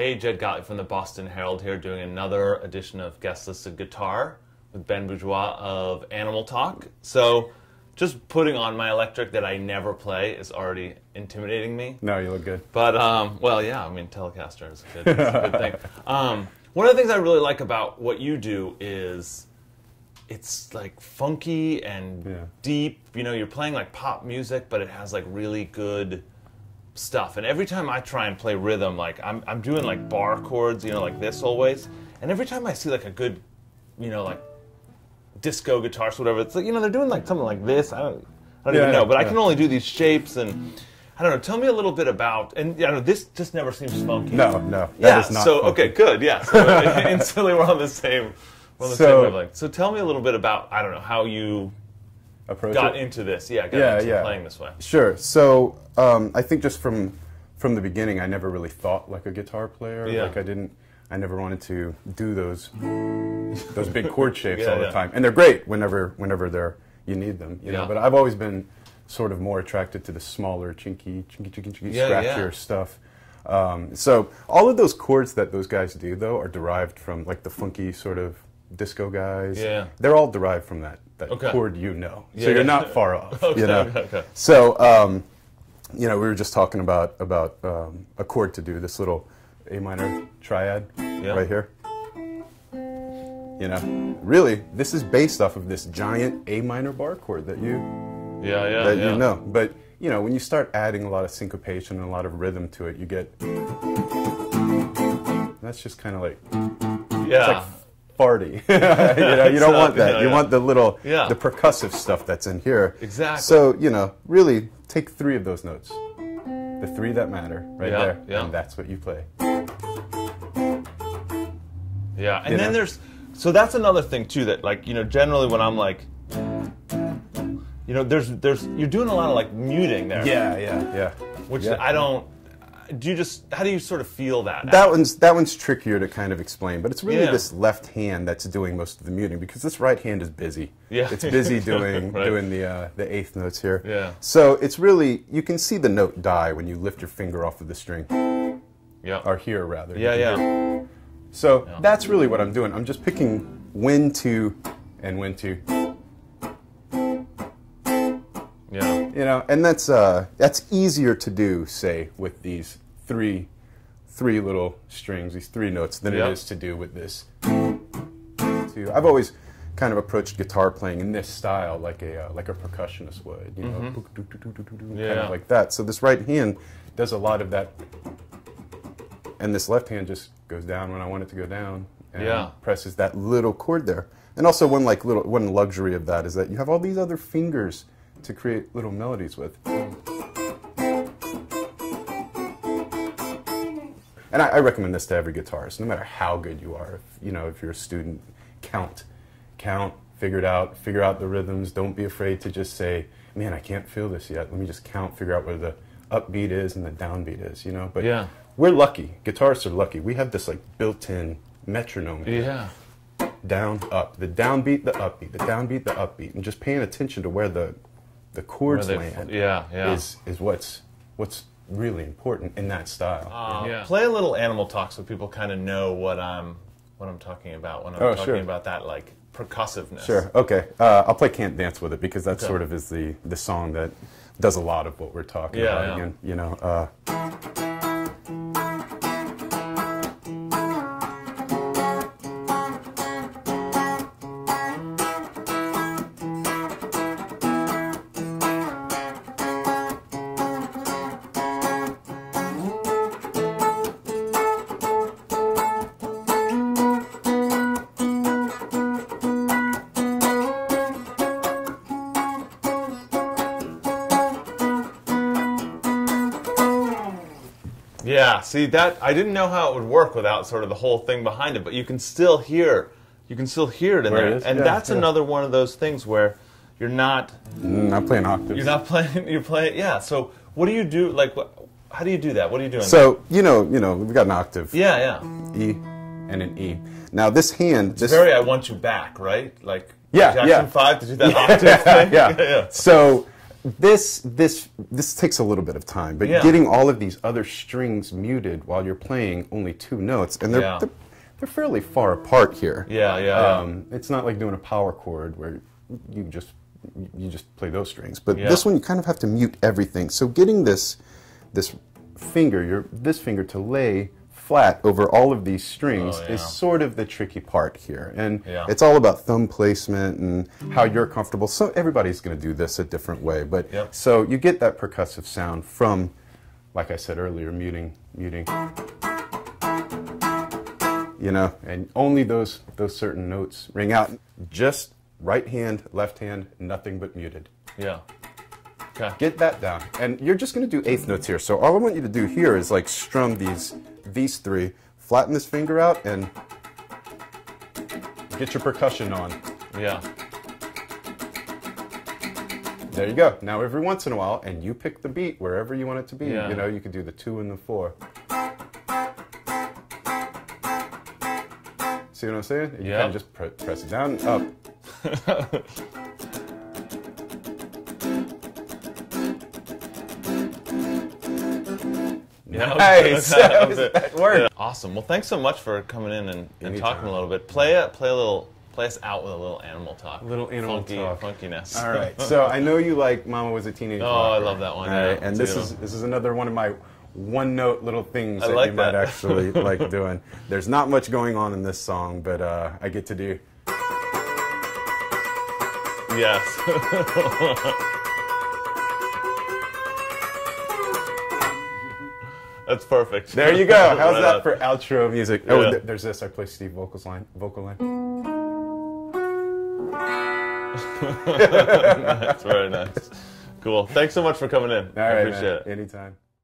Hey, Jed Gottlieb from the Boston Herald here, doing another edition of Guestlisted Guitar with Ben Bourgeois of Animal Talk. So, just putting on my electric that I never play is already intimidating me. No, you look good. But, well, yeah, I mean, Telecaster is a good thing. One of the things I really like about what you do is it's like funky and deep. You know, you're playing like pop music, but it has like really good stuff. And every time I try and play rhythm, like I'm doing like bar chords, you know, like this always. And every time I see like a good, you know, like disco guitarist or whatever, it's like, you know, they're doing like something like this. I don't even know, but I can only do these shapes. And I don't know. Tell me a little bit about, and you know, this just never seems funky. No, that is not funky. Okay, good, yeah. So instantly we're on the same wavelength. So tell me a little bit about, I don't know, how you got into this. Yeah, got into playing this way. Sure. So I think just from the beginning, I never really thought like a guitar player. Yeah. Like I never wanted to do those big chord shapes all the time. And they're great whenever you need them. You know. But I've always been sort of more attracted to the smaller, chinky, scratchier stuff. So all of those chords that those guys do, though, are derived from like the funky sort of disco guys. Yeah. They're all derived from that chord, you know. So you're not far off. You know? So you know, we were just talking about a chord to do, this little A minor triad right here. You know, really, this is based off of this giant A minor bar chord that you know. But you know, when you start adding a lot of syncopation and a lot of rhythm to it, you get that's just kind of like it's like farty. You know, you don't want that. You want the little the percussive stuff that's in here. Exactly. So you know, really take 3 of those notes, the 3 that matter, right there, and that's what you play. Yeah, and then there's, so that's another thing too, that like, you know, generally when I'm like, you know, there's you're doing a lot of like muting there. Yeah. Which I don't, how do you sort of feel that? That one's trickier to kind of explain, but it's really this left hand that's doing most of the muting, because this right hand is busy. Yeah. It's busy doing doing the 8th notes here. Yeah. So it's really, you can see the note die when you lift your finger off of the string. Yeah. Or here rather. Yeah. So that's really what I'm doing. I'm just picking when to and when to. Yeah. You know, and that's easier to do, say, with these three little strings, these 3 notes, than it is to do with this. I've always kind of approached guitar playing in this style like a percussionist would, you know, kind of like that. So this right hand does a lot of that, and this left hand just goes down when I want it to go down, and presses that little chord there. And also one luxury of that is that you have all these other fingers to create little melodies with. And I recommend this to every guitarist, no matter how good you are. If you're a student, count, figure out the rhythms. Don't be afraid to just say, man, I can't feel this yet. Let me just count, figure out where the upbeat is and the downbeat is, you know? But we're lucky. Guitarists are lucky. We have this like built-in metronome. Yeah. Down, up. The downbeat, the upbeat. The downbeat, the upbeat. And just paying attention to where the chords land is what's really important in that style. Play a little Animal Talk so people kind of know what I'm talking about when I'm talking about that like percussiveness. Sure. Okay. I'll play "Can't Dance with It" because that sort of is the song that does a lot of what we're talking about. Again, you know. Yeah, see that I didn't know how it would work without sort of the whole thing behind it, but you can still hear it in there. And that's another one of those things where you're not playing octaves. You're not playing. You're playing. Yeah. So what do you do? Like, how do you do that? What are you doing? So you know, we've got an octave. Yeah. E and an E. Now this hand, it's very I want you back, right? Like Jackson 5 to do that octave thing. Yeah. So this takes a little bit of time, but getting all of these other strings muted while you're playing only 2 notes, and they're fairly far apart here. It's not like doing a power chord where you just play those strings, but this one you kind of have to mute everything. So getting this finger to lay flat over all of these strings is sort of the tricky part here, and it's all about thumb placement and how you're comfortable. So everybody's going to do this a different way, but so you get that percussive sound from, like I said earlier, muting, you know, and only those certain notes ring out. Just right hand, left hand, nothing but muted. Okay. Get that down, and you're just going to do 8th notes here. So all I want you to do here is like strum these 3, flatten this finger out, and get your percussion on. There you go. Now every once in a while, and you pick the beat wherever you want it to be. You know, you could do the 2 and the 4. See what I'm saying? You kind of just press it down and up. Nice. That worked. Awesome. Well, thanks so much for coming in and talking a little bit. Play us out with a little animal talk. A little animal talk. Funkiness. All right. So I know you like "Mama Was a Teenage Rocker." Oh, I love that one. Right. And this is another one of my one-note little things that you might actually like doing. There's not much going on in this song, but I get to do. Yes. That's perfect. There you go. How's that for outro music? Oh, there's this. I play Steve vocal line. That's very nice. Cool. Thanks so much for coming in. All right, I appreciate it. Anytime.